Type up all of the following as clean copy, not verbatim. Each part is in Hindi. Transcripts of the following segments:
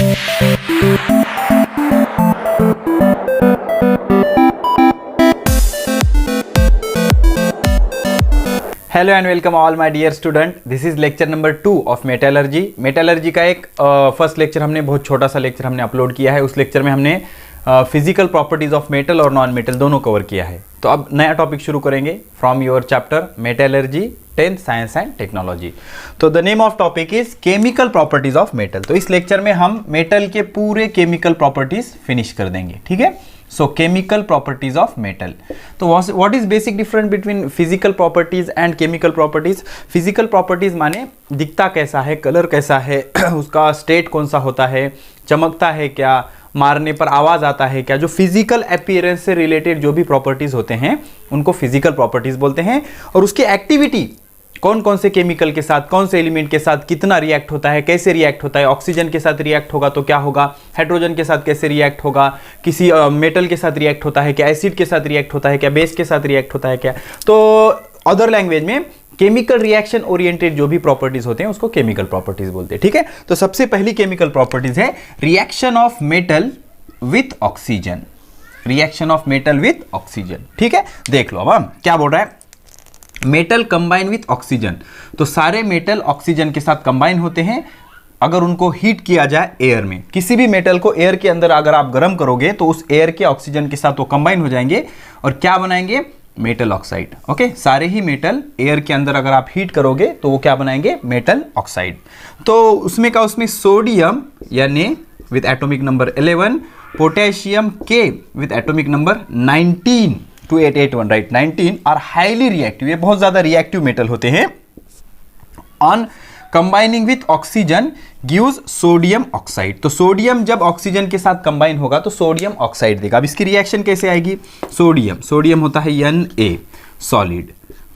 Hello and welcome all my dear student, this is lecture number 2 of metallurgy. Metallurgy का एक फर्स्ट लेक्चर हमने बहुत छोटा सा लेक्चर हमने अपलोड किया है। उस लेक्चर में हमने फिजिकल प्रॉपर्टीज ऑफ मेटल और नॉन मेटल दोनों कवर किया है। तो अब नया टॉपिक शुरू करेंगे from your chapter metallurgy 10th science and technology. तो the name of topic is chemical properties of metal. तो इस लेक्चर में हम मेटल के पूरे केमिकल प्रॉपर्टीज फिनिश कर देंगे, ठीक है। So chemical properties of metal. तो what is basic difference between physical properties and chemical properties? Physical properties माने दिखता कैसा है, कलर कैसा है, उसका स्टेट कौन सा होता है, चमकता है क्या, मारने पर आवाज आता है क्या, जो फिजिकल अपीयरेंस से रिलेटेड जो भी प्रॉपर्टीज होते हैं उनको फिजिकल प्रॉपर्टीज बोलते हैं। और उसकी एक्टिविटी कौन कौन से केमिकल के साथ, कौन से एलिमेंट के साथ कितना रिएक्ट होता है, कैसे रिएक्ट होता है, ऑक्सीजन के साथ रिएक्ट होगा तो क्या होगा, हाइड्रोजन के साथ कैसे रिएक्ट होगा, किसी मेटल के साथ रिएक्ट होता है क्या, एसिड के साथ रिएक्ट होता है क्या, बेस के साथ रिएक्ट होता है क्या। तो अदर लैंग्वेज में केमिकल रिएक्शन ओरिएंटेड जो भी प्रॉपर्टीज होते हैं उसको केमिकल प्रॉपर्टीज बोलते हैं, ठीक है। तो सबसे पहली केमिकल प्रॉपर्टीज है reaction of metal with oxygen. Reaction of metal with oxygen, ठीक है। देख लो अब हम क्या बोल रहा है, मेटल कंबाइन विथ ऑक्सीजन। तो सारे मेटल ऑक्सीजन के साथ कंबाइन होते हैं अगर उनको हीट किया जाए एयर में। किसी भी मेटल को एयर के अंदर अगर आप गर्म करोगे तो उस एयर के ऑक्सीजन के साथ वो कंबाइन हो जाएंगे और क्या बनाएंगे, मेटल ऑक्साइड। ओके, सारे ही मेटल एयर के अंदर अगर आप हीट करोगे तो वो क्या बनाएंगे, मेटल ऑक्साइड। तो उसमें सोडियम यानी विथ एटॉमिक नंबर 11, पोटेशियम के with atomic number 19, 2881, right, 19 are highly reactive. ये बहुत ज्यादा रिएक्टिव मेटल होते हैं। On combining with oxygen gives sodium oxide. तो सोडियम जब ऑक्सीजन के साथ कंबाइन होगा तो सोडियम ऑक्साइड देगा। अब इसकी रिएक्शन कैसे आएगी, सोडियम होता है Na सॉलिड,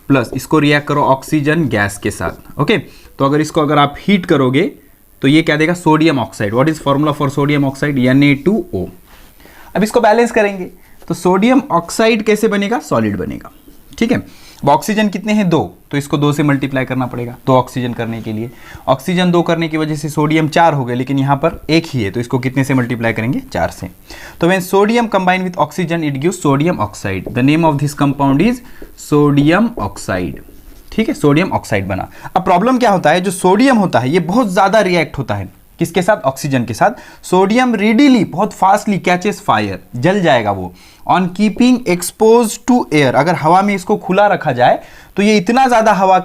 प्लस इसको रिएक्ट करो ऑक्सीजन गैस के साथ। ओके, तो अगर आप हीट करोगे तो ये क्या देगा, sodium oxide. What is formula for sodium oxide, Na2O। अब इसको बैलेंस करेंगे तो सोडियम ऑक्साइड कैसे बनेगा, सॉलिड बनेगा, ठीक है। अब ऑक्सीजन कितने हैं, 2, तो इसको 2 से मल्टीप्लाई करना पड़ेगा 2 ऑक्सीजन करने के लिए। ऑक्सीजन 2 करने की वजह से सोडियम 4 हो गए, लेकिन यहाँ पर 1 ही है तो इसको कितने से मल्टीप्लाई करेंगे, 4 से। तो when sodium combine with oxygen it gives sodium oxide. The name of this compound is sodium oxide, ठीक है, सोडियम ऑक्साइड बना। अब प्रॉब्लम क्या होता है, जो सोडियम होता है ये बहुत ज्यादा रिएक्ट होता है किसके साथ, ऑक्सीजन के साथ। सोडियम रेडिली बहुत फास्टली कैचेस फायर, जल जाएगा वो। On keeping expose to air, अगर हवा में इसको खुला रखा जाए तो ये इतना ज्यादा हवा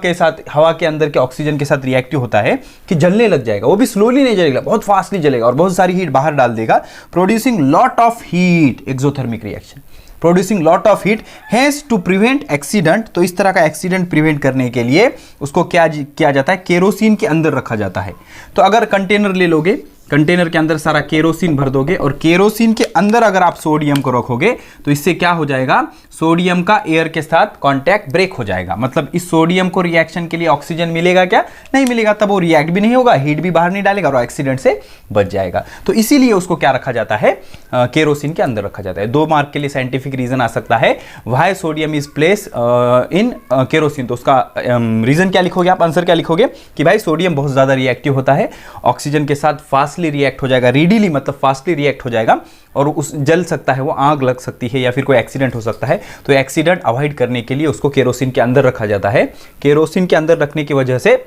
के अंदर के ऑक्सीजन के साथ रिएक्टिव होता है कि जलने लग जाएगा। वो भी स्लोली नहीं जलेगा, बहुत फास्टली जलेगा और बहुत सारी हीट बाहर डाल देगा, producing lot of heat, exothermic reaction, producing lot of heat. Hence to prevent accident, तो इस तरह का एक्सीडेंट प्रिवेंट करने के लिए उसको क्या किया जाता है, केरोसिन के अंदर रखा जाता है। तो अगर कंटेनर ले लोगे, कंटेनर के अंदर सारा केरोसिन भर दोगे और केरोसिन के अंदर अगर आप सोडियम को रखोगे तो इससे क्या हो जाएगा, सोडियम का एयर के साथ कांटेक्ट ब्रेक हो जाएगा। मतलब इस सोडियम को रिएक्शन के लिए ऑक्सीजन मिलेगा क्या, नहीं मिलेगा, तब वो रिएक्ट भी नहीं होगा, हीट भी बाहर नहीं डालेगा और एक्सीडेंट से बच जाएगा। तो इसीलिए उसको क्या रखा जाता है, केरोसिन के अंदर रखा जाता है। 2 मार्क के लिए साइंटिफिक रीजन आ सकता है, why sodium is place in kerosene. तो उसका रीजन क्या लिखोगे आप, आंसर क्या लिखोगे कि भाई सोडियम बहुत ज्यादा रिएक्टिव होता है, ऑक्सीजन के साथ फास्टली रिएक्ट हो जाएगा, रेडिली मतलब फास्टली रिएक्ट हो जाएगा और उस जल सकता है, वो आग लग सकती है या फिर कोई एक्सीडेंट हो सकता है। तो एक्सीडेंट अवॉइड करने के लिए उसको केरोसिन के अंदर रखा जाता है। केरोसिन के अंदर रखने की वजह से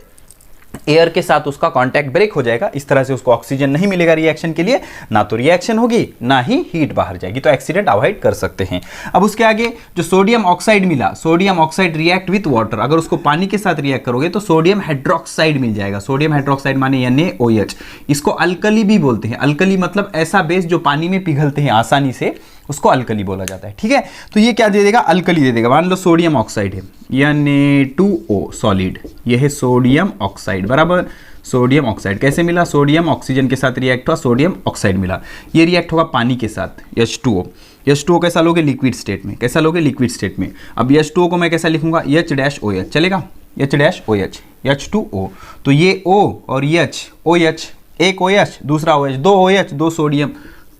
एयर के साथ उसका कांटेक्ट ब्रेक हो जाएगा, इस तरह से उसको ऑक्सीजन नहीं मिलेगा रिएक्शन के लिए, ना तो रिएक्शन होगी ना ही हीट बाहर जाएगी, तो एक्सीडेंट अवॉइड कर सकते हैं। अब उसके आगे जो सोडियम ऑक्साइड मिला, sodium oxide react with water, अगर उसको पानी के साथ रिएक्ट करोगे तो सोडियम हाइड्रोक्साइड मिल जाएगा। सोडियम हाइड्रोक्साइड माने NaOH, इसको अल्कली भी बोलते हैं। अल्कली मतलब ऐसा बेस जो पानी में पिघलते हैं आसानी से, उसको अल्कली बोला जाता है, ठीक है। तो ये क्या दे देगा, अल्कली दे देगा। मान लो सोडियम ऑक्साइड है Na2O सॉलिड, ये है सोडियम ऑक्साइड, बराबर। सोडियम ऑक्साइड कैसे मिला, सोडियम ऑक्सीजन के साथ रिएक्ट हुआ, सोडियम ऑक्साइड मिला। ये रिएक्ट होगा पानी के साथ, H2O कैसा लोगे, लिक्विड स्टेट में, कैसा लोगे, लिक्विड स्टेट में। अब H2O को मैं कैसा लिखूंगा, H-OH, चलेगा, H-OH, H2O। तो ये O और H, OH, एक OH दूसरा OH, 2 OH 2 सोडियम,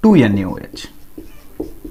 2 NaOH,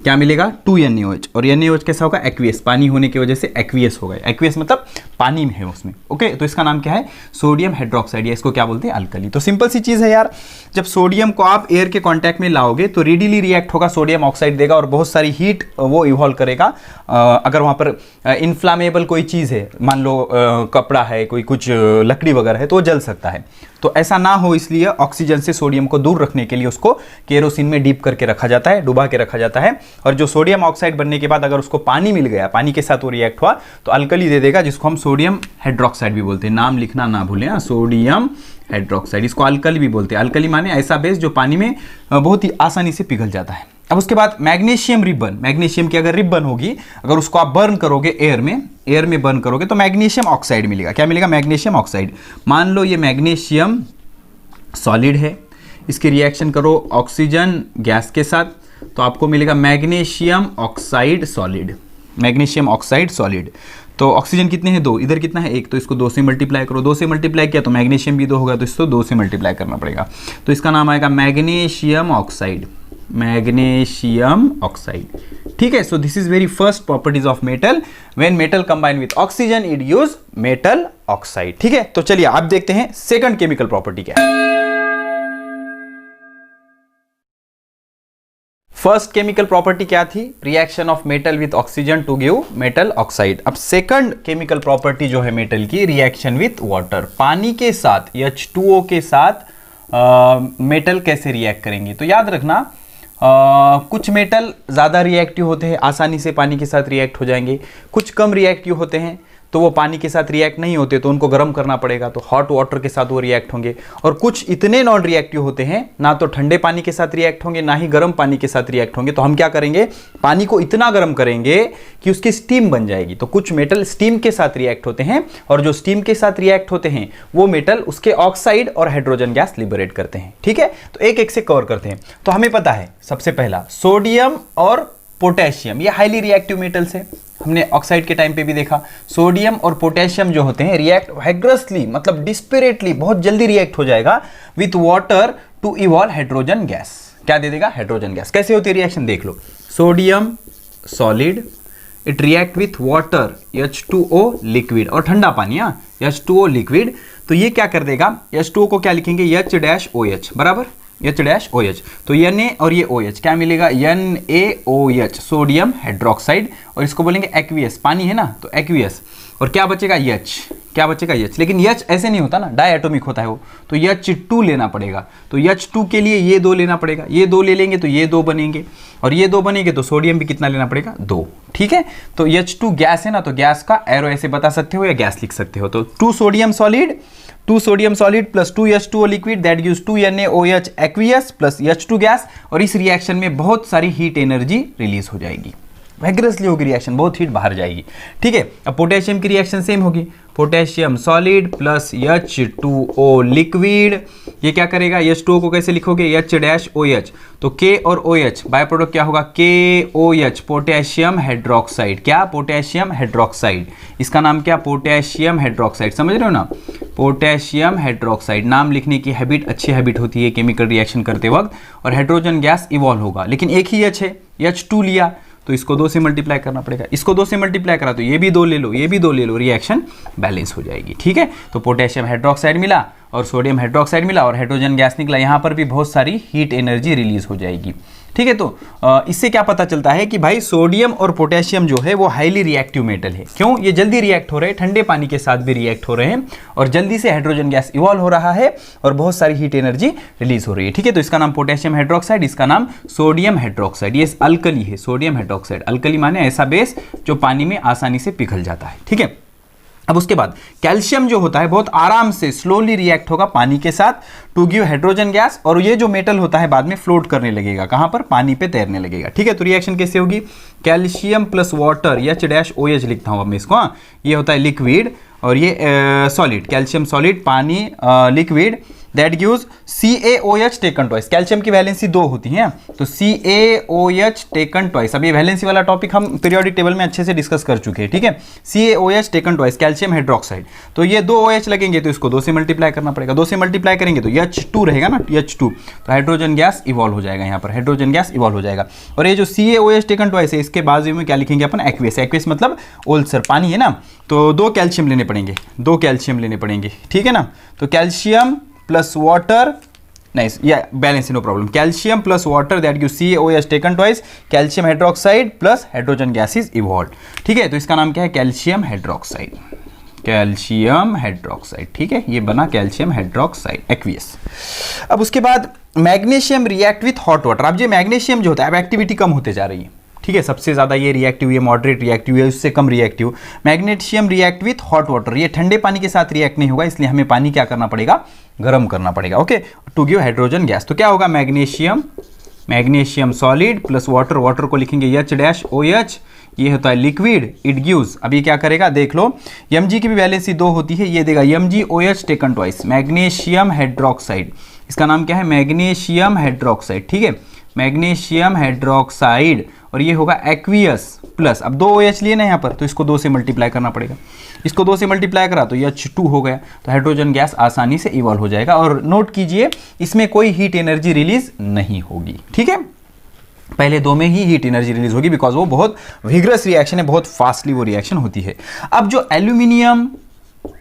क्या मिलेगा 2NaOH, और NaOH कैसा होगा एक्वियस, पानी होने की वजह से एक्वियस होगा, एक्वियस मतलब पानी में है उसमें। ओके, तो इसका नाम क्या है सोडियम हाइड्रोक्साइड, या इसको क्या बोलते हैं अल्कली। तो सिंपल सी चीज़ है यार, जब सोडियम को आप एयर के कांटेक्ट में लाओगे तो रेडिली रिएक्ट होगा, सोडियम ऑक्साइड देगा और बहुत सारी हीट वो इवॉल्व करेगा। अगर वहाँ पर इन्फ्लामेबल कोई चीज़ है, मान लो कपड़ा है, कोई कुछ लकड़ी वगैरह है, तो वो जल सकता है। तो ऐसा ना हो इसलिए ऑक्सीजन से सोडियम को दूर रखने के लिए उसको केरोसिन में डीप करके रखा जाता है, डुबा के रखा जाता है। और जो सोडियम ऑक्साइड बनने के बाद अगर उसको पानी मिल गया, पानी के साथ वो रिएक्ट हुआ तो अल्कली दे देगा, जिसको हम सोडियम हाइड्रोक्साइड भी बोलते हैं। नाम लिखना ना भूलें, सोडियम हाइड्रोक्साइड, इसको अल्कली भी बोलते हैं। अल्कली माने ऐसा बेस जो पानी में बहुत ही आसानी से पिघल जाता है। अब उसके बाद मैग्नीशियम रिबन, मैग्नीशियम की अगर रिबन होगी, अगर उसको आप बर्न करोगे एयर में बर्न करोगे तो मैग्नीशियम ऑक्साइड मिलेगा। क्या मिलेगा मैग्नीशियम ऑक्साइड। मान लो ये मैग्नीशियम सॉलिड है, इसकी रिएक्शन करो ऑक्सीजन गैस के साथ तो आपको मिलेगा magnesium oxide solid, magnesium oxide solid. तो ऑक्सीजन कितने हैं 2, इधर कितना है 1, तो इसको 2 से मल्टीप्लाई करो, 2 से मल्टीप्लाई किया तो मैग्नीशियम भी 2 होगा, तो इसको 2 से मल्टीप्लाई करना पड़ेगा, तो इसका नाम आएगा मैग्नीशियम ऑक्साइड, मैग्नीशियम ऑक्साइड। ठीक है, so this is very first properties of metal, when metal combine with oxygen it use metal oxide. ठीक है, तो चलिए आप देखते हैं सेकंड केमिकल प्रॉपर्टी क्या है। फर्स्ट केमिकल प्रॉपर्टी क्या थी, reaction of metal with oxygen to give metal oxide. अब सेकंड केमिकल प्रॉपर्टी जो है मेटल की, रिएक्शन विथ वाटर, पानी के साथ H2O के साथ मेटल कैसे रिएक्ट करेंगे। तो याद रखना कुछ मेटल ज़्यादा रिएक्टिव होते हैं, आसानी से पानी के साथ रिएक्ट हो जाएंगे, कुछ कम रिएक्टिव होते हैं तो वो पानी के साथ रिएक्ट नहीं होते, तो उनको गर्म करना पड़ेगा, तो हॉट वाटर के साथ वो रिएक्ट होंगे। और कुछ इतने नॉन रिएक्टिव होते हैं, ना तो ठंडे पानी के साथ रिएक्ट होंगे ना ही गर्म पानी के साथ रिएक्ट होंगे, तो हम क्या करेंगे पानी को इतना गर्म करेंगे कि उसकी स्टीम बन जाएगी। तो कुछ मेटल स्टीम के साथ रिएक्ट होते हैं, और जो स्टीम के साथ रिएक्ट होते हैं वो मेटल उसके ऑक्साइड और हाइड्रोजन गैस लिबरेट करते हैं। ठीक है, तो एक एक से कवर करते हैं। तो हमें पता है सबसे पहला सोडियम और पोटेशियम, ये हाईली रिएक्टिव मेटल्स है, हमने ऑक्साइड के टाइम पे भी देखा। सोडियम और पोटेशियम जो होते हैं रिएक्ट वाइग्रसली, मतलब डिस्परेटली, बहुत जल्दी रिएक्ट हो जाएगा with water to evolve hydrogen gas. क्या दे देगा हाइड्रोजन गैस। कैसे होती है रिएक्शन देख लो, sodium solid it react with water H2O liquid, और ठंडा पानी H2O लिक्विड, तो ये क्या कर देगा H2O को क्या लिखेंगे H-OH बराबर H-OH, तो Na और ये OH क्या मिलेगा NaOH, सोडियम हाइड्रोक्साइड, और इसको बोलेंगे एक्वियस, पानी है ना तो एक्वियस, और क्या बचेगा H, क्या बचेगा H, लेकिन H ऐसे नहीं होता ना, डायटोमिक होता है वो, तो H2 लेना पड़ेगा। तो H2 के लिए ये 2 लेना पड़ेगा, ये 2 ले लेंगे तो ये 2 बनेंगे, और ये 2 बनेंगे तो सोडियम भी कितना लेना पड़ेगा 2। ठीक है, तो H2 गैस है ना, तो गैस का एरो ऐसे बता सकते हो या गैस लिख सकते हो, तो 2 sodium solid plus 2 H2O liquid that gives 2 NaOH aqueous plus H2 gas, और इस रिएक्शन में बहुत सारी हीट एनर्जी रिलीज हो जाएगी, वैग्रसली होगी रिएक्शन, बहुत हीट बाहर जाएगी। ठीक है, अब पोटेशियम की रिएक्शन सेम होगी, potassium solid plus H2O liquid, ये क्या करेगा H2O को कैसे लिखोगे H-OH, तो K और OH बाय प्रोडक्ट क्या होगा KOH, पोटेशियम हाइड्रोक्साइड, क्या पोटेशियम हाइड्रोक्साइड, इसका नाम क्या पोटेशियम हाइड्रोक्साइड, समझ रहे हो ना, पोटेशियम हाइड्रोक्साइड। नाम लिखने की हैबिट अच्छी हैबिट होती है केमिकल रिएक्शन करते वक्त, और हाइड्रोजन गैस इवॉल्व होगा, लेकिन एक ही H है, H2 लिया तो इसको 2 से मल्टीप्लाई करना पड़ेगा, इसको 2 से मल्टीप्लाई करा तो ये भी 2 ले लो, ये भी 2 ले लो, रिएक्शन बैलेंस हो जाएगी। ठीक है, तो पोटेशियम हाइड्रोक्साइड मिला और सोडियम हाइड्रोक्साइड मिला और हाइड्रोजन गैस निकला, यहाँ पर भी बहुत सारी हीट एनर्जी रिलीज हो जाएगी। ठीक है, तो इससे क्या पता चलता है कि भाई सोडियम और पोटेशियम जो है वो हाईली रिएक्टिव मेटल है। क्यों, ये जल्दी रिएक्ट हो रहे हैं, ठंडे पानी के साथ भी रिएक्ट हो रहे हैं, और जल्दी से हाइड्रोजन गैस इवॉल्व हो रहा है और बहुत सारी हीट एनर्जी रिलीज हो रही है। ठीक है, तो इसका नाम पोटेशियम हाइड्रोक्साइड, इसका नाम सोडियम हाइड्रोक्साइड, ये अल्कली है, सोडियम हाइड्रोक्साइड। अल्कली माने ऐसा बेस जो पानी में आसानी से पिघल जाता है। ठीक है, अब उसके बाद कैल्शियम जो होता है बहुत आराम से स्लोली रिएक्ट होगा पानी के साथ टू गिव हाइड्रोजन गैस, और ये जो मेटल होता है बाद में फ्लोट करने लगेगा, कहां पर पानी पे तैरने लगेगा। ठीक है, तो रिएक्शन कैसे होगी कैल्शियम प्लस वाटर H-OH लिखता हूं अब मैं इसको, ये होता है लिक्विड, और ये सॉलिड, कैल्शियम सॉलिड पानी liquid, that gives CaOH taken twice. Calcium की वैलेंसी 2 होती है, तो CaOH टेकन ट्वाइस। अब ये वैलेंसी वाला टॉपिक हम पीरियोडिक टेबल में अच्छे से डिस्कस कर चुके हैं, ठीक है। CaOH taken twice, calcium hydroxide. तो ये 2 OH लगेंगे तो इसको 2 से मल्टीप्लाई करना पड़ेगा, 2 से मल्टीप्लाई करेंगे तो H2 रहेगा ना, H2, तो हाइड्रोजन गैस इवॉल्व हो जाएगा, यहाँ पर हाइड्रोजन गैस इवॉल्व हो जाएगा। और ये जो CaOH टेकन ट्वाइस है, इसके बाजू में क्या लिखेंगे अपन, एक्वियस। एक्वियस मतलब ओल्सर, पानी है ना, तो 2 कैल्शियम लेने पड़ेंगे, 2 कैल्शियम लेने पड़ेंगे, ठीक है ना। तो कैल्शियम प्लस वाटर, नहीं या balance, no problem, calcium plus water that gives CaOH taken twice, calcium hydroxide plus hydrogen gas is evolve, ठीक है। तो इसका नाम क्या है, कैल्शियम हाइड्रोक्साइड, कैल्शियम हाइड्रोक्साइड, ठीक है, ये बना कैल्शियम हाइड्रोक्साइड, एक्वियस। अब उसके बाद magnesium react with hot water. अब ये मैग्नीशियम जो होता है, अब एक्टिविटी कम होते जा रही है, ठीक है, सबसे ज़्यादा ये रिएक्टिव, ये मॉडरेट रिएक्टिव है, उससे कम reactive. Magnesium react with hot water, ये ठंडे पानी के साथ रिएक्ट नहीं होगा, इसलिए हमें पानी क्या करना पड़ेगा, गर्म करना पड़ेगा, okay, to give hydrogen gas. तो क्या होगा, magnesium solid plus water, water को लिखेंगे H-OH, ये होता है लिक्विड, इट गिव्स, अब ये क्या करेगा, देख लो, Mg की भी वैलेंसी 2 होती है, ये देगा MgOH taken twice, magnesium hydroxide, इसका नाम क्या है, मैग्नीशियम हाइड्रोक्साइड, ठीक है, मैग्नीशियम हाइड्रोक्साइड, और ये होगा एक्वियस प्लस, अब 2 OH लिए ना यहाँ पर, तो इसको 2 से मल्टीप्लाई करना पड़ेगा, इसको 2 से मल्टीप्लाई करा तो ये H2 हो गया, तो हाइड्रोजन गैस आसानी से इवॉल्व हो जाएगा। और नोट कीजिए, इसमें कोई हीट एनर्जी रिलीज नहीं होगी, ठीक है, पहले 2 में ही हीट एनर्जी रिलीज होगी, बिकॉज वो बहुत विग्रस रिएक्शन है, बहुत फास्टली वो रिएक्शन होती है। अब जो एल्यूमिनियम,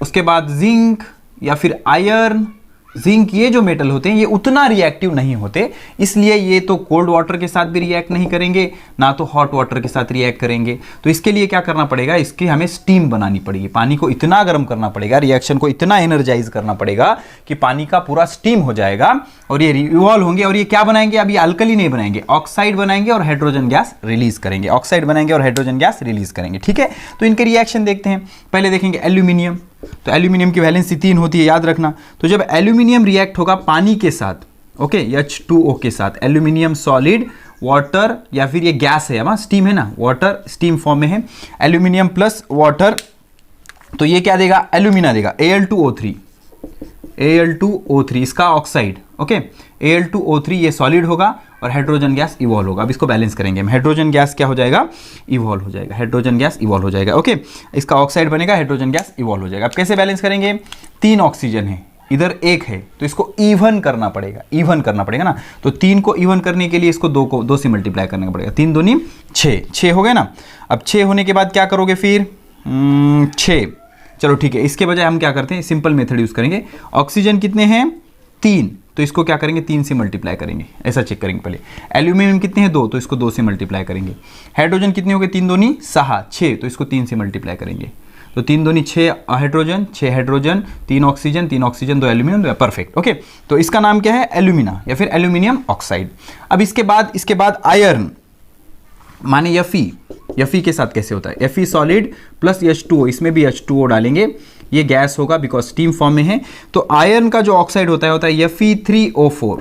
उसके बाद जिंक या फिर आयरन, जिंक, ये जो मेटल होते हैं ये उतना रिएक्टिव नहीं होते, इसलिए ये तो कोल्ड वाटर के साथ भी रिएक्ट नहीं करेंगे, ना तो हॉट वाटर के साथ रिएक्ट करेंगे। तो इसके लिए क्या करना पड़ेगा, इसकी हमें स्टीम बनानी पड़ेगी, पानी को इतना गर्म करना पड़ेगा, रिएक्शन को इतना एनर्जाइज करना पड़ेगा कि पानी का पूरा स्टीम हो जाएगा और ये रिवॉल्व होंगे। और ये क्या बनाएंगे, अभी अल्कली नहीं बनाएंगे, ऑक्साइड बनाएंगे और हाइड्रोजन गैस रिलीज करेंगे, ऑक्साइड बनाएंगे और हाइड्रोजन गैस रिलीज करेंगे, ठीक है। तो इनके रिएक्शन देखते हैं, पहले देखेंगे एल्यूमिनियम, तो एल्यूमिनियम की वैलेंसी 3 होती है, याद रखना। तो जब एल्यूमिनियम रिएक्ट होगा पानी के साथ, ओके, H2O के साथ, एल्यूमिनियम सॉलिड, वाटर, या फिर ये गैस है, हमारा स्टीम है ना, वाटर स्टीम फॉर्म में है, एल्यूमिनियम प्लस वाटर, तो ये क्या देगा, एल्यूमिना देगा, Al2O3, Al2O3 इसका ऑक्साइड, ओके, Al2O3 ये सॉलिड होगा और हाइड्रोजन गैस इवॉल्व होगा। अब इसको बैलेंस करेंगे हम, हाइड्रोजन गैस क्या हो जाएगा, इवॉल्व हो जाएगा, हाइड्रोजन गैस इवॉल्व हो जाएगा, ओके, इसका ऑक्साइड बनेगा, हाइड्रोजन गैस इवॉल्व हो जाएगा। अब कैसे बैलेंस करेंगे, 3 ऑक्सीजन है, इधर 1 है, तो इसको इवन करना पड़ेगा, इवन करना पड़ेगा ना, तो 3 को इवन करने के लिए इसको 2 से मल्टीप्लाई करना पड़ेगा, 3 दूनी 6 हो गए ना। अब 6 होने के बाद क्या करोगे फिर, 6, चलो ठीक है, इसके बजाय हम क्या करते हैं, सिंपल मेथड यूज करेंगे, ऑक्सीजन कितने हैं, 3, तो इसको क्या करेंगे, 3 से मल्टीप्लाई करेंगे, ऐसा चेक करेंगे पहले। एल्यूमिनियम कितने हैं, 2, तो इसको 2 से मल्टीप्लाई करेंगे। हाइड्रोजन कितने हो गए, 3 दूनी 6, तो इसको 3 से मल्टीप्लाई करेंगे, तो 3 दूनी 6 hydrogen, 6 hydrogen, 3 oxygen, 3 oxygen, 2 aluminium, 2 perfect, okay. तो इसका नाम क्या है, एल्यूमिना या फिर एल्यूमिनियम ऑक्साइड। अब इसके बाद आयरन, माने Fe के साथ कैसे होता है, Fe सॉलिड प्लस H2O, इसमें भी H2O डालेंगे, ये गैस होगा बिकॉज स्टीम फॉर्म में है। तो आयरन का जो ऑक्साइड होता है Fe3O4,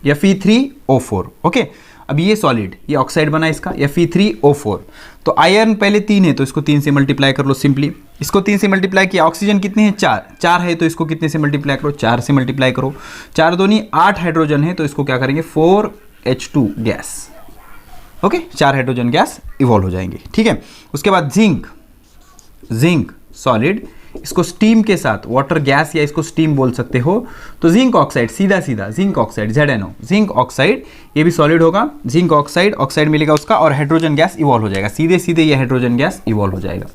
Fe3O4, ओके। अब ये सॉलिड, ये ऑक्साइड बना इसका Fe3O4। तो आयरन पहले 3 है, तो इसको 3 से मल्टीप्लाई कर लो सिंपली, इसको 3 से मल्टीप्लाई किया। ऑक्सीजन कितने हैं, 4 है, तो इसको कितने से मल्टीप्लाई करो, 4 से मल्टीप्लाई करो, 4 दूनी 8 हाइड्रोजन है, तो इसको क्या करेंगे, 4H2 gas, okay, 4 hydrogen gas evolve हो जाएंगे, ठीक है। उसके बाद जिंक सॉलिड, इसको स्टीम के साथ, वाटर गैस या इसको स्टीम बोल सकते हो, तो जिंक ऑक्साइड, सीधा zinc oxide, ZNO, zinc oxide, ये भी सॉलिड होगा, जिंक ऑक्साइड मिलेगा उसका, और हाइड्रोजन गैस इवॉल्व हो जाएगा, सीधे ये हाइड्रोजन गैस इवॉल्व हो जाएगा,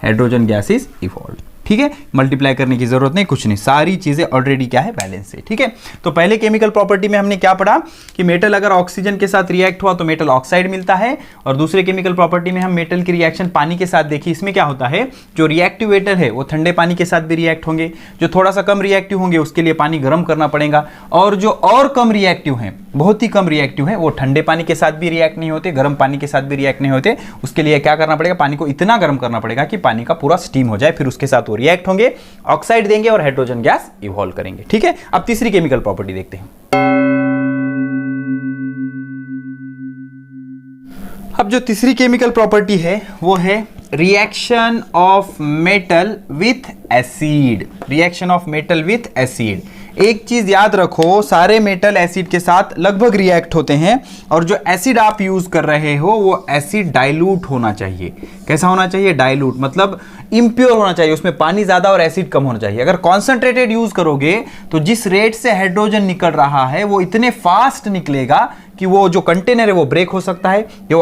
हाइड्रोजन गैस इज इवॉल्व, ठीक है। मल्टीप्लाई करने की जरूरत नहीं, कुछ नहीं, सारी चीजें ऑलरेडी क्या है, बैलेंस है, ठीक है। तो पहले केमिकल प्रॉपर्टी में हमने क्या पढ़ा कि मेटल अगर ऑक्सीजन के साथ रिएक्ट हुआ तो मेटल ऑक्साइड मिलता है, और दूसरे केमिकल प्रॉपर्टी में हम मेटल की रिएक्शन पानी के साथ देखी। इसमें क्या होता है, जो रिएक्टिव मेटल है वो ठंडे पानी के साथ भी रिएक्ट होंगे, जो थोड़ा सा कम रिएक्टिव होंगे उसके लिए पानी गर्म करना पड़ेगा, और जो और कम रिएक्टिव हैं, बहुत ही कम रिएक्टिव है, वो ठंडे पानी के साथ भी रिएक्ट नहीं होते, गर्म पानी के साथ भी रिएक्ट नहीं होते, उसके लिए क्या करना पड़ेगा, पानी को इतना गर्म करना पड़ेगा कि पानी का पूरा स्टीम हो जाए, फिर उसके साथ वो रिएक्ट होंगे, ऑक्साइड देंगे और हाइड्रोजन गैस इवॉल्व करेंगे, ठीक है। अब तीसरी केमिकल प्रॉपर्टी देखते हैं। अब जो तीसरी केमिकल प्रॉपर्टी है वो है reaction of metal with acid, reaction of metal with acid. एक चीज याद रखो, सारे मेटल एसिड के साथ लगभग रिएक्ट होते हैं, और जो एसिड आप यूज कर रहे हो वो एसिड डाइल्यूट होना चाहिए। कैसा होना चाहिए? डाइल्यूट, मतलब इम्प्योर होना चाहिए, उसमें पानी ज्यादा और एसिड कम होना चाहिए। अगर कॉन्सेंट्रेटेड यूज करोगे तो जिस रेट से हाइड्रोजन निकल रहा है वो इतने फास्ट निकलेगा कि वो जो कंटेनर है वो ब्रेक हो सकता है, या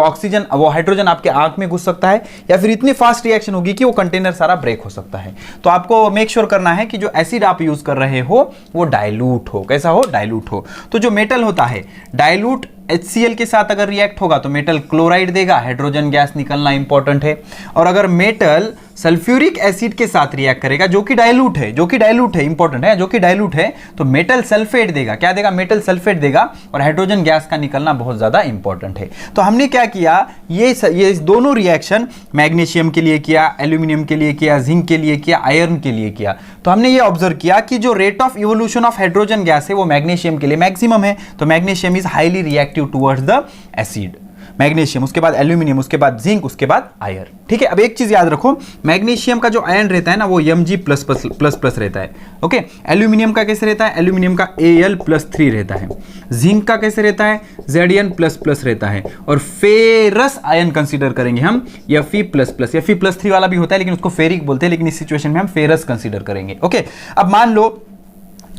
वो हाइड्रोजन आपके आंख में घुस सकता है, या फिर इतनी फास्ट रिएक्शन होगी कि वो कंटेनर सारा ब्रेक हो सकता है। तो आपको मेक श्योर करना है कि जो एसिड आप यूज कर रहे हो वो डाइल्यूट हो। कैसा हो? डाइल्यूट हो। तो जो मेटल होता है डाइल्यूट HCl के साथ अगर रिएक्ट होगा तो मेटल क्लोराइड देगा, हाइड्रोजन गैस निकलना इंपॉर्टेंट है। और अगर मेटल सल्फ्यूरिक एसिड के साथ रिएक्ट करेगा जो कि डाइल्यूट है, इंपॉर्टेंट है, जो कि डाइल्यूट है, तो मेटल सल्फेट देगा। क्या देगा? मेटल सल्फेट देगा, और हाइड्रोजन गैस का निकलना बहुत ज्यादा इंपॉर्टेंट है। तो हमने क्या किया, ये दोनों रिएक्शन मैग्नीशियम के लिए किया, एल्यूमिनियम के लिए किया, जिंक के लिए किया, आयरन के लिए किया। तो हमने ये ऑब्जर्व किया कि जो rate of evolution of hydrogen gas है वो मैग्नीशियम के लिए मैक्सिमम है। तो magnesium is highly reactive towards the acid. Magnesium, उसके बाद एल्यूमिनियम, उसके बाद जिंक, उसके बाद आयरन। ठीक है, अब एक चीज याद रखो, मैग्नीशियम का जो आयन रहता है ना वो Mg++ रहता है। ओके, एल्यूमिनियम का कैसे रहता है? एल्यूमिनियम का Al+3 रहता है। जिंक का कैसे रहता है? Zn++ रहता है। और फेरस आयन कंसीडर करेंगे हम Fe++, Fe+3 वाला भी होता है लेकिन उसको फेरिक बोलते हैं, लेकिन इस सिचुएशन में हम फेरस कंसीडर करेंगे। ओके, अब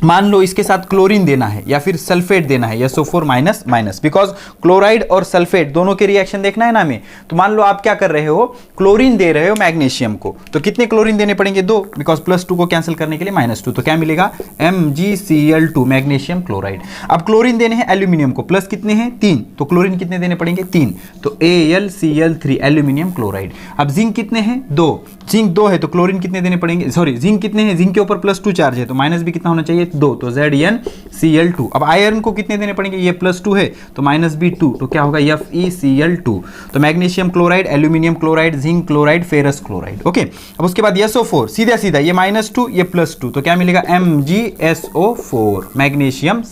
मान लो इसके साथ क्लोरीन देना है या फिर सल्फेट देना है, SO4-, बिकॉज क्लोराइड और सल्फेट दोनों के रिएक्शन देखना है ना हमें। तो मान लो आप क्या कर रहे हो, क्लोरीन दे रहे हो मैग्नीशियम को, तो कितने क्लोरीन देने पड़ेंगे? 2, बिकॉज +2 को कैंसिल करने के लिए -2, तो क्या मिलेगा? MgCl2, magnesium chloride. अब क्लोरीन देने हैं एल्यूमिनियम को, प्लस कितने हैं? 3, तो क्लोरीन कितने देने पड़ेंगे? 3, तो AlCl3, एल्यूमिनियम क्लोराइड। अब जिंक कितने हैं? 2, जिंक 2 है तो क्लोरीन कितने देने पड़ेंगे? सॉरी, जिंक कितने हैं? जिंक के ऊपर +2 चार्ज है तो माइनस भी कितना होना चाहिए? 2, तो ZnCl2। अब आयरन को कितने देने पड़ेंगे? ये +2 है तो -B2, तो क्या होगा? FeCl2। तो magnesium chloride, aluminium chloride, zinc chloride, ferrous chloride. Okay, अब उसके बाद SO4, सीधा ये -2 ये +2, तो क्या मिलेगा? MgSO4, magnesium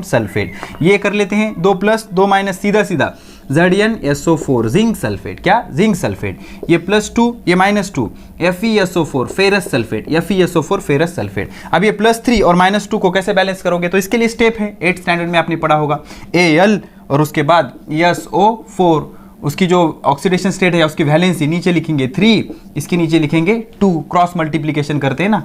sulphate. ये कर लेते हैं, 2+2- सीधा ZnSO4, जिंक सल्फेट। क्या? Zinc sulphate. ये +2 ये -2, FeSO4, ferrous sulphate, FeSO4, ferrous sulphate. अब ये +3 और -2 को कैसे बैलेंस करोगे? तो इसके लिए स्टेप है, 8th स्टैंडर्ड में आपने पढ़ा होगा। Al और उसके बाद SO4, उसकी जो ऑक्सीडेशन स्टेट है उसकी वैलेंसी नीचे लिखेंगे 3, इसके नीचे लिखेंगे 2, क्रॉस मल्टीप्लीकेशन करते हैं ना,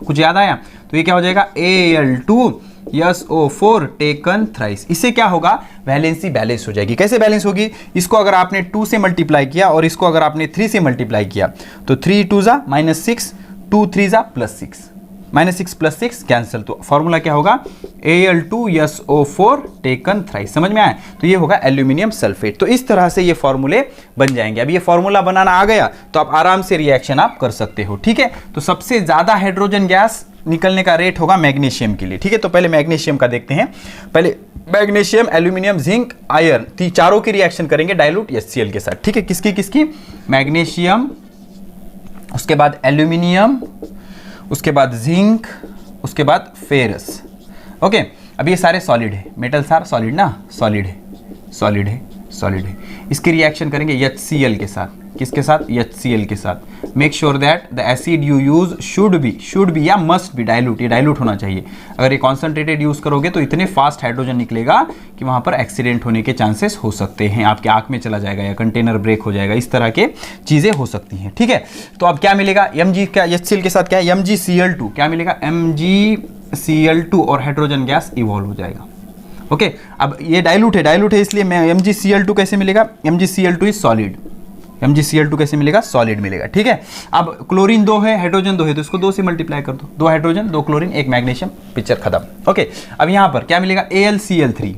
कुछ याद आया? तो ये क्या हो जाएगा? Al2SO4 taken thrice. इससे क्या होगा? वैलेंसी बैलेंस हो जाएगी। कैसे बैलेंस होगी? इसको अगर आपने 2 से मल्टीप्लाई किया और इसको अगर आपने 3 से मल्टीप्लाई किया तो 3 2 जा -6, 2 3 जा +6, -6 + 6 कैंसिल। तो फॉर्मूला क्या होगा? Al2SO4 taken thrice. समझ में आया? तो ये होगा एल्यूमिनियम सल्फेट। तो इस तरह से ये फॉर्मूले बन जाएंगे। अब ये फॉर्मूला बनाना आ गया तो आप आराम से रिएक्शन आप कर सकते हो। ठीक है, तो सबसे ज्यादा हाइड्रोजन गैस निकलने का रेट होगा मैग्नीशियम के लिए। ठीक है, तो पहले मैग्नीशियम का देखते हैं। पहले मैग्नीशियम, एल्यूमिनियम, जिंक, आयरन, चारों की रिएक्शन करेंगे डाइल्यूट HCl के साथ। ठीक है, किसकी? मैग्नीशियम, उसके बाद एल्यूमिनियम, उसके बाद जिंक, उसके बाद फेरस। ओके, अब ये सारे सॉलिड है, मेटल सार सॉलिड ना, सॉलिड है। इसकी रिएक्शन करेंगे HCl के साथ। किसके साथ? HCl के साथ। Make sure that the acid you use should be या मस्ट बी डाइल्यूट। ये डाइल्यूट होना चाहिए। अगर ये कॉन्सेंट्रेटेड यूज करोगे तो इतने फास्ट हाइड्रोजन निकलेगा कि वहां पर एक्सीडेंट होने के चांसेस हो सकते हैं, आपके आंख में चला जाएगा या कंटेनर ब्रेक हो जाएगा, इस तरह के चीजें हो सकती हैं। ठीक है, तो अब क्या मिलेगा? HCl के साथ क्या है? MgCl2। क्या मिलेगा? MgCl2 और हाइड्रोजन गैस इवॉल्व हो जाएगा। ओके, अब ये डाइल्यूट है इसलिए MgCl2 कैसे मिलेगा? MgCl2 is solid. MgCl2 कैसे मिलेगा? सॉलिड मिलेगा। ठीक है, अब क्लोरीन 2 है, हाइड्रोजन 2 है, तो इसको 2 से मल्टीप्लाई कर दो, 2 हाइड्रोजन 2 क्लोरीन 1 मैग्नीशियम, पिक्चर खत्म। ओके, अब यहां पर क्या मिलेगा? AlCl3,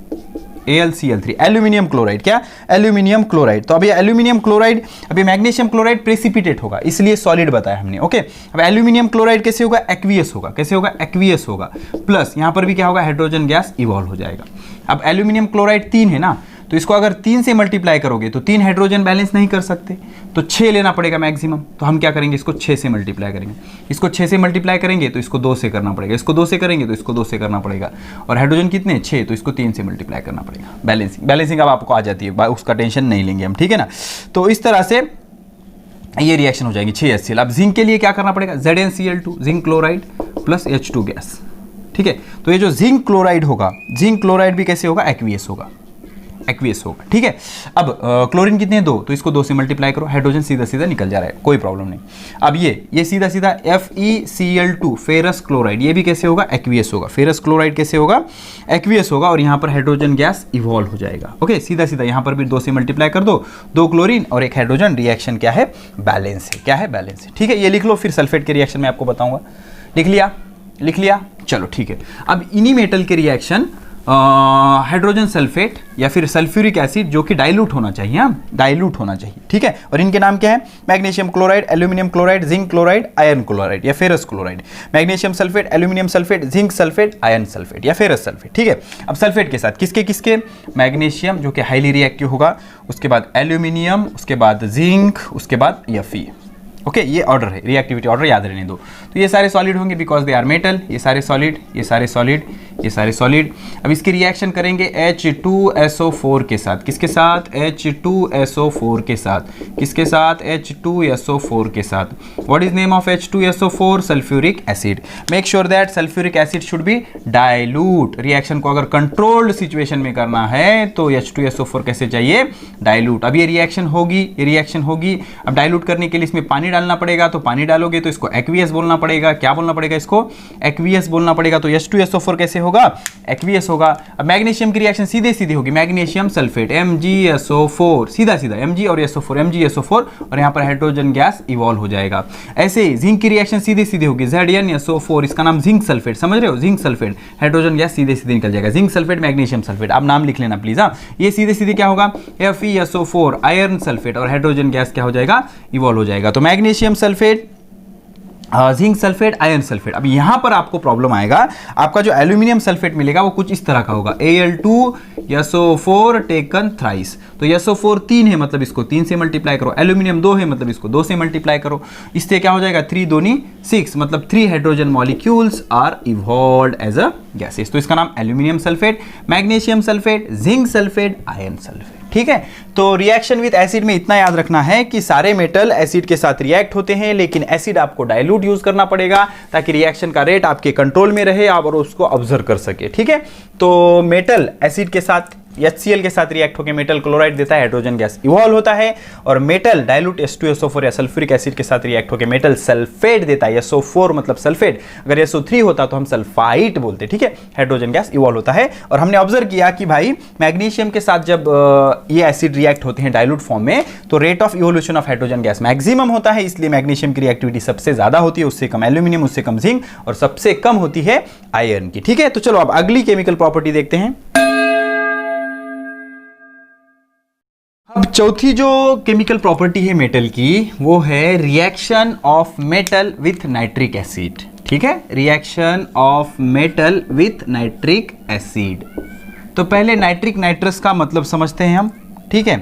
aluminium chloride. क्या? Aluminium chloride. तो अब ये एल्यूमिनियम क्लोराइड, अभी मैग्नीशियम क्लोराइड प्रेसिपिटेट होगा इसलिए सॉलिड बताया हमने। ओके, अब एल्यूमिनियम क्लोराइड कैसे होगा? एक्वियस होगा। कैसे होगा? एक्वियस होगा। प्लस यहां पर भी क्या होगा? हाइड्रोजन गैस इवॉल्व हो जाएगा। अब एल्यूमिनियम क्लोराइड 3 है ना, तो इसको अगर 3 से मल्टीप्लाई करोगे तो 3 हाइड्रोजन बैलेंस नहीं कर सकते, तो 6 लेना पड़ेगा मैक्सिमम। तो हम क्या करेंगे? इसको 6 से मल्टीप्लाई करेंगे। इसको 6 से मल्टीप्लाई करेंगे तो इसको 2 से करना पड़ेगा, इसको 2 से करेंगे तो इसको 2 से करना पड़ेगा। और हाइड्रोजन कितने? 6, तो इसको 3 से मल्टीप्लाई करना पड़ेगा। बैलेंसिंग अब आपको आ जाती है, उसका टेंशन नहीं लेंगे हम। ठीक है ना, तो इस तरह से ये रिएक्शन हो जाएगी 6 HCl। अब जिंक के लिए क्या करना पड़ेगा? ZnCl2, zinc chloride plus H2 gas. ठीक है। तो ये जो जिंक क्लोराइड होगा, जिंक क्लोराइड भी कैसे होगा, एक्वियस होगा, एक्वियस होगा, ठीक है। अब क्लोरीन कितने हैं, 2, तो इसको 2 से मल्टीप्लाई करो, हाइड्रोजन सीधा सीधा निकल जा रहा है, कोई प्रॉब्लम नहीं। अब ये सीधा सीधा FeCl2 फेरस क्लोराइड, ये भी कैसे होगा, एक्वियस होगा। फेरस क्लोराइड कैसे होगा, एक्वियस होगा, और यहाँ पर हाइड्रोजन गैस इवॉल्व हो जाएगा। ओके, सीधा सीधा यहाँ पर भी 2 से मल्टीप्लाई कर दो, 2 क्लोरीन और 1 हाइड्रोजन, रिएक्शन क्या है, बैलेंस है, क्या है, बैलेंस है, ठीक है। ये लिख लो, फिर सल्फेट के रिएक्शन में आपको बताऊंगा। लिख लिया, लिख लिया, चलो ठीक है। अब इन्हीं मेटल के रिएक्शन हाइड्रोजन सल्फेट या फिर सल्फ्यूरिक एसिड जो कि डाइल्यूट होना चाहिए, डाइल्यूट होना चाहिए, ठीक है। और इनके नाम क्या है, magnesium chloride, aluminium chloride, zinc chloride, iron chloride या ferrous chloride. Magnesium sulphate, aluminium sulphate, zinc sulphate, iron sulphate या फेरस सल्फेट, ठीक है। अब सल्फेट के साथ किसके किसके, मैग्नीशियम जो कि हाईली रिएक्टिव होगा, उसके बाद एल्यूमिनियम, उसके बाद जिंक, उसके बाद Fe। ओके, ये ऑर्डर है, रिएक्टिविटी ऑर्डर याद रहने दो। तो ये सारे सॉलिड होंगे बिकॉज दे आर मेटल, ये सारे सॉलिड, ये सारे सॉलिड, ये सारे सॉलिड। अब इसकी रिएक्शन करेंगे H2SO4 के साथ, किसके साथ, H2SO4 के साथ, किसके साथ, H2SO4 के साथ। What is name of H2SO4, sulphuric acid. Make sure that sulphuric acid should be dilute. Reaction को अगर कंट्रोल्ड सिचुएशन में करना है तो H2SO4 कैसे चाहिए, डाइल्यूट। अब ये रिएक्शन होगी, ये रिएक्शन होगी। अब डाइल्यूट करने के लिए इसमें पानी डालना पड़ेगा, तो पानी डालोगे तो इसको एक्वियस बोलना पड़ेगा। क्या बोलना पड़ेगा, इसको एक्वियस बोलना पड़ेगा। तो H2SO4 कैसे होगा, एक्वियस होगा। अब मैग्नीशियम की रिएक्शन सीधे सीधे होगी, मैग्नीशियम सल्फेट MgSO4, सीधा सीधा Mg और SO4, MgSO4, और यहाँ पर हाइड्रोजन गैस इवॉल्व हो जाएगा। ऐसे जिंक की रिएक्शन सीधे सीधे होगी, ZnSO4, इसका नाम जिंक सल्फेट, समझ रहे हो, जिंक सल्फेट, हाइड्रोजन गैस सीधे सीधे निकल जाएगा। जिंक सल्फेट, मैग्नीशियम सल्फेट, आप नाम लिख लेना प्लीज। हाँ, ये सीधे सीधे क्या होगा, FeSO4, आयरन सल्फेट, और हाइड्रोजन गैस क्या हो जाएगा, इवॉल्व हो जाएगा। तो magnesium sulphate, zinc sulphate, iron sulphate. अब यहां पर आपको प्रॉब्लम आएगा, आपका जो एल्यूमिनियम सल्फेट मिलेगा वो कुछ इस तरह का होगा, Al2SO4 टेकन थ्राइस। तो SO4 3 है, मतलब इसको 3 से मल्टीप्लाई करो, एल्यूमिनियम 2 है, मतलब इसको 2 से मल्टीप्लाई करो। इससे क्या हो जाएगा, 3 दूनी 6, मतलब 3 hydrogen molecules are evolved as a gases. तो इसका नाम aluminium sulphate, magnesium sulphate, zinc sulphate, iron sulphate, ठीक है। तो रिएक्शन विद एसिड में इतना याद रखना है कि सारे मेटल एसिड के साथ रिएक्ट होते हैं, लेकिन एसिड आपको डाइल्यूट यूज करना पड़ेगा ताकि रिएक्शन का रेट आपके कंट्रोल में रहे, आप और उसको ऑब्जर्व कर सके, ठीक है। तो मेटल एसिड के साथ HCl के साथ रिएक्ट होकर मेटल क्लोराइड देता है, हाइड्रोजन गैस इवॉल्व होता है। और मेटल डाइल्यूट H2SO4 या सल्फ्यूरिक एसिड के साथ रिएक्ट होकर मेटल सल्फेट देता है, SO4 मतलब सल्फेट, अगर SO3 होता तो हम सल्फाइट बोलते, ठीक है। हाइड्रोजन गैस इवॉल्व होता है। और हमने ऑब्जर्व किया कि भाई मैग्नीशियम के साथ जब ये एसिड रिएक्ट होते हैं डाइल्यूट फॉर्म में, तो rate of evolution of hydrogen gas maximum होता है, इसलिए मैग्नीशियम की रिएक्टिविटी सबसे ज्यादा होती है, उससे कम एल्यूमिनियम, उससे कम जिंक, और सबसे कम होती है आयरन की, ठीक है। तो चलो अब अगली केमिकल प्रॉपर्टी देखते हैं। अब चौथी जो केमिकल प्रॉपर्टी है मेटल की, वो है reaction of metal with nitric acid, ठीक है। Reaction of metal with nitric acid. तो पहले नाइट्रिक नाइट्रस का मतलब समझते हैं हम, ठीक है।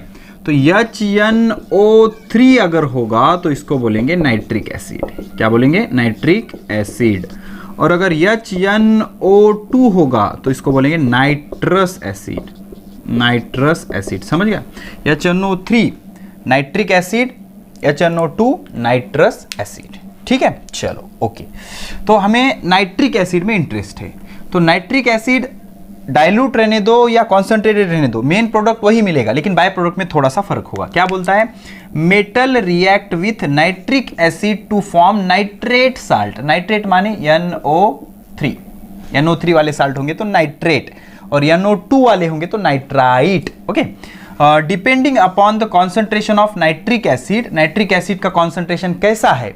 तो HNO3 अगर होगा तो इसको बोलेंगे नाइट्रिक एसिड। क्या बोलेंगे, नाइट्रिक एसिड। और अगर HNO2 होगा तो इसको बोलेंगे नाइट्रस एसिड, नाइट्रस एसिड, समझ गया। HNO3 nitric acid, HNO2 nitrous acid, ठीक है। चलो ओके, तो हमें नाइट्रिक एसिड में इंटरेस्ट है। तो नाइट्रिक एसिड डाइल्यूट रहने दो या कॉन्सेंट्रेटेड रहने दो, मेन प्रोडक्ट वही मिलेगा, लेकिन बाय प्रोडक्ट में थोड़ा सा फर्क होगा। क्या बोलता है, metal react with nitric acid to form nitrate salt. Nitrate माने NO3, NO3 वाले साल्ट होंगे तो नाइट्रेट, और NO2 वाले होंगे तो nitrite, okay. Depending upon the concentration of nitric acid, nitric acid का कॉन्सेंट्रेशन कैसा है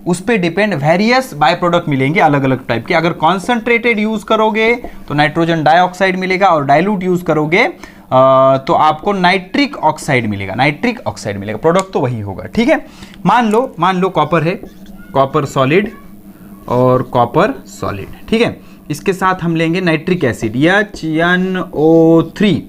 उस पे डिपेंड वेरियस बाय प्रोडक्ट मिलेंगे अलग अलग टाइप के। अगर कॉन्सेंट्रेटेड यूज करोगे तो नाइट्रोजन डाइऑक्साइड मिलेगा, और डाइल्यूट यूज करोगे तो आपको नाइट्रिक ऑक्साइड मिलेगा, नाइट्रिक ऑक्साइड मिलेगा, प्रोडक्ट तो वही होगा, ठीक है। मान लो कॉपर है, कॉपर सॉलिड और कॉपर सॉलिड, ठीक है। इसके साथ हम लेंगे नाइट्रिक एसिड HNO3,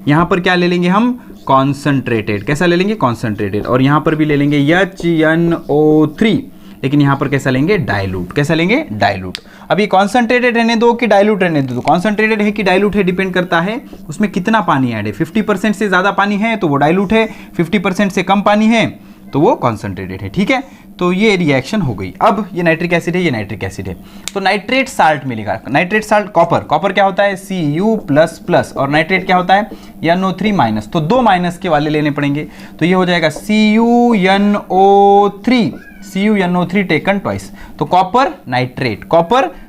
यहां पर क्या ले लेंगे हम, कॉन्सेंट्रेटेड। कैसा ले लेंगे, कॉन्सेंट्रेटेड। और यहां पर भी ले लेंगे HNO3, लेकिन यहां पर कैसा लेंगे, डाइल्यूट। कैसा लेंगे, डाइल्यूट। अब ये कॉन्सेंट्रेटेड रहने दो कि डाइल्यूट रहने दो, तो कॉन्सेंट्रेटेड है कि डाइल्यूट है डिपेंड करता है उसमें कितना पानी ऐड है। 50% से ज्यादा पानी है तो वो डाइल्यूट है, 50% से कम पानी है तो वो कॉन्सेंट्रेटेड है, ठीक है। तो ये रिएक्शन हो गई। अब ये नाइट्रिक एसिड है, ये नाइट्रिक एसिड है, तो नाइट्रेट साल्ट मिलेगा। नाइट्रेट साल्ट कॉपर, कॉपर क्या होता है Cu++ और नाइट्रेट क्या होता है NO3-, तो 2 माइनस के वाले लेने पड़ेंगे। तो ये हो जाएगा CuNO3 टेकन ट्वाइस, तो कॉपर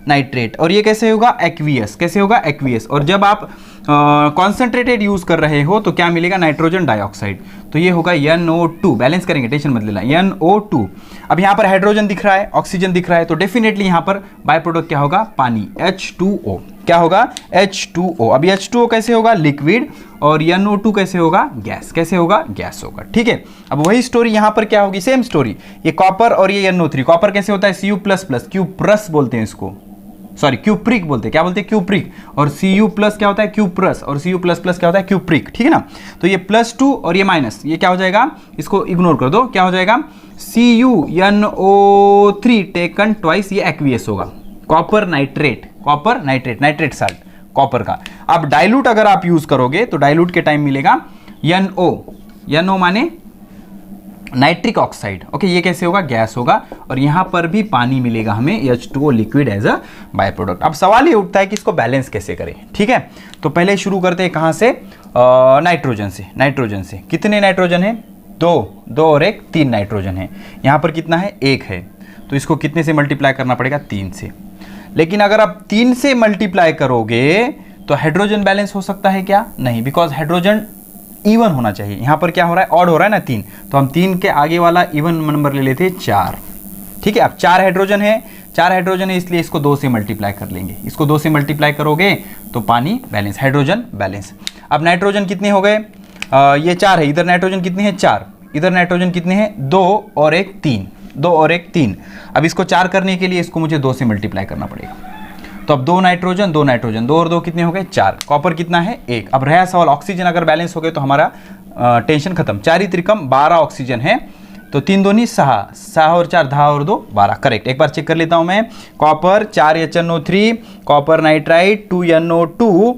नाइट्रेट। और ये कैसे होगा एक्वियस, कैसे होगा एक्वियस। और जब आप कॉन्सेंट्रेटेड यूज कर रहे हो तो क्या मिलेगा नाइट्रोजन डाइऑक्साइड, तो ये होगा NO2। बैलेंस करेंगे, टेंशन मत लेना, NO2। अब यहाँ पर हाइड्रोजन दिख रहा है, ऑक्सीजन दिख रहा है, तो डेफिनेटली यहाँ पर बाय प्रोडक्ट क्या होगा पानी, H2O। क्या होगा H2O। अब H2O कैसे होगा लिक्विड, और NO2 कैसे होगा गैस, कैसे होगा गैस होगा। ठीक है, अब वही स्टोरी यहाँ पर क्या होगी, सेम स्टोरी। ये कॉपर और ये NO3, कॉपर कैसे होता है Cu++, क्यूप्रस बोलते हैं इसको, सॉरी क्यूप्रिक बोलते हैं, क्या बोलते हैं क्यूप्रिक। और Cu+ क्या होता है क्यूप्रस, और Cu++ क्या होता है क्यूप्रिक। ठीक है ना, तो ये +2 और ये माइनस, ये क्या हो जाएगा, इसको इग्नोर कर दो, क्या हो जाएगा CuNO3 टेकन ट्वाइस, ये एक्वियस होगा। Copper nitrate, nitrate salt copper का। अब डाइल्यूट अगर आप यूज करोगे तो डाइल्यूट के टाइम मिलेगा NO माने नाइट्रिक ऑक्साइड। ओके, ये कैसे होगा गैस होगा, और यहां पर भी पानी मिलेगा हमें H2O liquid as a by product. अब सवाल ये उठता है कि इसको बैलेंस कैसे करें। ठीक है, तो पहले शुरू करते हैं कहां से, नाइट्रोजन से। कितने नाइट्रोजन है, 2 और 1, 3 नाइट्रोजन है। यहां पर कितना है 1 है, तो इसको कितने से मल्टीप्लाई करना पड़ेगा 3 से। लेकिन अगर आप 3 से मल्टीप्लाई करोगे तो हाइड्रोजन बैलेंस हो सकता है क्या, नहीं, बिकॉज हाइड्रोजन इवन होना चाहिए। यहां पर क्या हो रहा है ऑड हो रहा है ना 3, तो हम 3 के आगे वाला इवन नंबर ले लेते हैं 4। ठीक है, अब 4 हाइड्रोजन है, इसलिए इसको 2 से मल्टीप्लाई कर लेंगे। इसको 2 से मल्टीप्लाई करोगे तो पानी बैलेंस, हाइड्रोजन बैलेंस। अब नाइट्रोजन कितने हो गए, ये 4 है, इधर नाइट्रोजन कितने हैं 4, इधर नाइट्रोजन कितने हैं 2 और 1 3, 2 और 1 3। अब इसको 4 करने के लिए इसको मुझे 2 से मल्टीप्लाई करना पड़ेगा। तो अब 2 नाइट्रोजन 2 और 2 कितने हो गए 4। कॉपर कितना है 1। अब रहा सवाल ऑक्सीजन अगर बैलेंस हो गए तो हमारा टेंशन खत्म। 4 त्रिकम 12 ऑक्सीजन है, तो 3 दूनी 6, 6 और 4 10 और 2 12, करेक्ट। एक बार चेक कर लेता हूं मैं, copper 4HNO3, copper nitrite 2NO2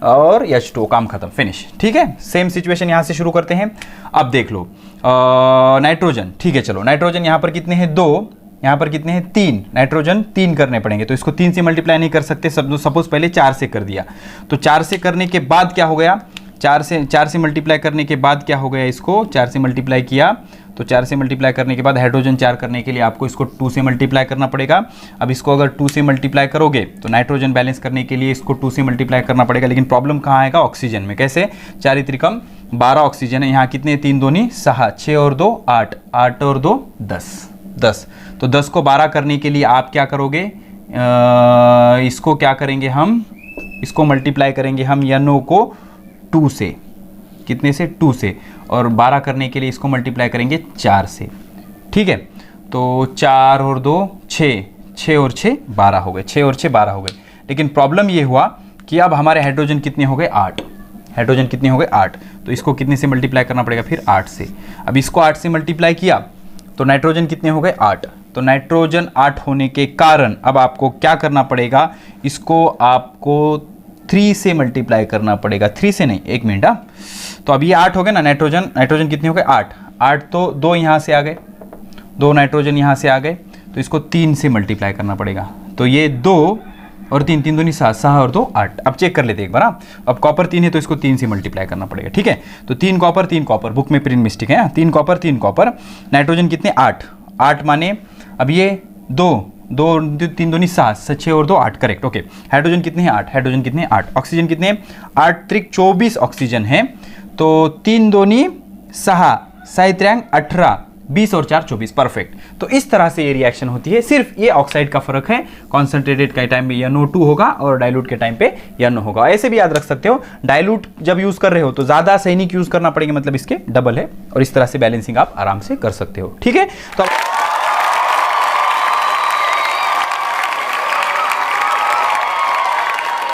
और H2O, काम खत्म, फिनिश। ठीक है, सेम सिचुएशन यहां से शुरू करते हैं। अब देख लो नाइट्रोजन, ठीक है चलो, नाइट्रोजन यहां पर कितने हैं 2, यहां पर कितने हैं 3, नाइट्रोजन 3 करने पड़ेंगे, तो इसको 3 से मल्टीप्लाई नहीं कर सकते, सपोज पहले 4 से कर दिया, तो 4 से करने के बाद क्या हो गया, 4 से मल्टीप्लाई करने के बाद क्या हो गया, इसको 4 से मल्टीप्लाई किया, तो 4 से मल्टीप्लाई करने के बाद हाइड्रोजन 4 करने के लिए आपको इसको 2 से मल्टीप्लाई करना पड़ेगा। अब इसको अगर 2 से मल्टीप्लाई करोगे तो नाइट्रोजन बैलेंस करने के लिए इसको 2 से मल्टीप्लाई करना पड़ेगा। लेकिन प्रॉब्लम कहाँ आएगा, ऑक्सीजन में। कैसे, 4 त्रिकम 12 ऑक्सीजन है, यहाँ कितने 3 दूनी 6, 6 और 2 8, 8 और 2 10, तो 10 को 12 करने के लिए आप क्या करोगे, इसको क्या करेंगे हम, इसको मल्टीप्लाई करेंगे हम NO को 2 से, कितने से 2 से, और 12 करने के लिए इसको मल्टीप्लाई करेंगे 4 से। ठीक है, तो 4 और 2 6, 6 और 6 12 हो गए, 6 और 6 12 हो गए। लेकिन प्रॉब्लम ये हुआ कि अब हमारे हाइड्रोजन कितने हो गए 8, हाइड्रोजन कितने हो गए 8, तो इसको कितने से मल्टीप्लाई करना पड़ेगा फिर 8 से। अब इसको 8 से मल्टीप्लाई किया तो नाइट्रोजन कितने हो गए 8, तो नाइट्रोजन 8 होने के कारण अब आपको क्या करना पड़ेगा, इसको आपको 3 से मल्टीप्लाई करना पड़ेगा, 3 से नहीं, 1 मिनट। तो अब ये 8 हो गए ना, नाइट्रोजन कितने हो गए 8, तो 2 यहाँ से आ गए, 2 नाइट्रोजन यहाँ से आ गए, तो इसको 3 से मल्टीप्लाई करना पड़ेगा, तो ये 2 और 3, 3 दूनी 7, 6 और 2 8। अब चेक कर लेते एक बार। अब कॉपर 3 है तो इसको 3 से मल्टीप्लाई करना पड़ेगा। ठीक है, तो 3 कॉपर, बुक में प्रिंट मिस्टेक है, 3 कॉपर, नाइट्रोजन कितने 8 माने, अब ये 2 3 दूनी 7, 6 और 2 8, करेक्ट। ओके, हाइड्रोजन कितने हैं 8, हाइड्रोजन कितने 8, ऑक्सीजन कितने 8 त्रिक 24 ऑक्सीजन है, तो 3 दूनी 6, 7 18, 20 और 4 24, परफेक्ट। तो इस तरह से ये रिएक्शन होती है, सिर्फ ये ऑक्साइड का फर्क है, कॉन्सेंट्रेटेड के टाइम पे NO2 होगा और डाइल्यूट के टाइम पे NO होगा। ऐसे भी याद रख सकते हो, डाइल्यूट जब यूज कर रहे हो तो ज्यादा सैनिक यूज करना पड़ेगा, मतलब इसके डबल है, और इस तरह से बैलेंसिंग आप आराम से कर सकते हो। ठीक है, तो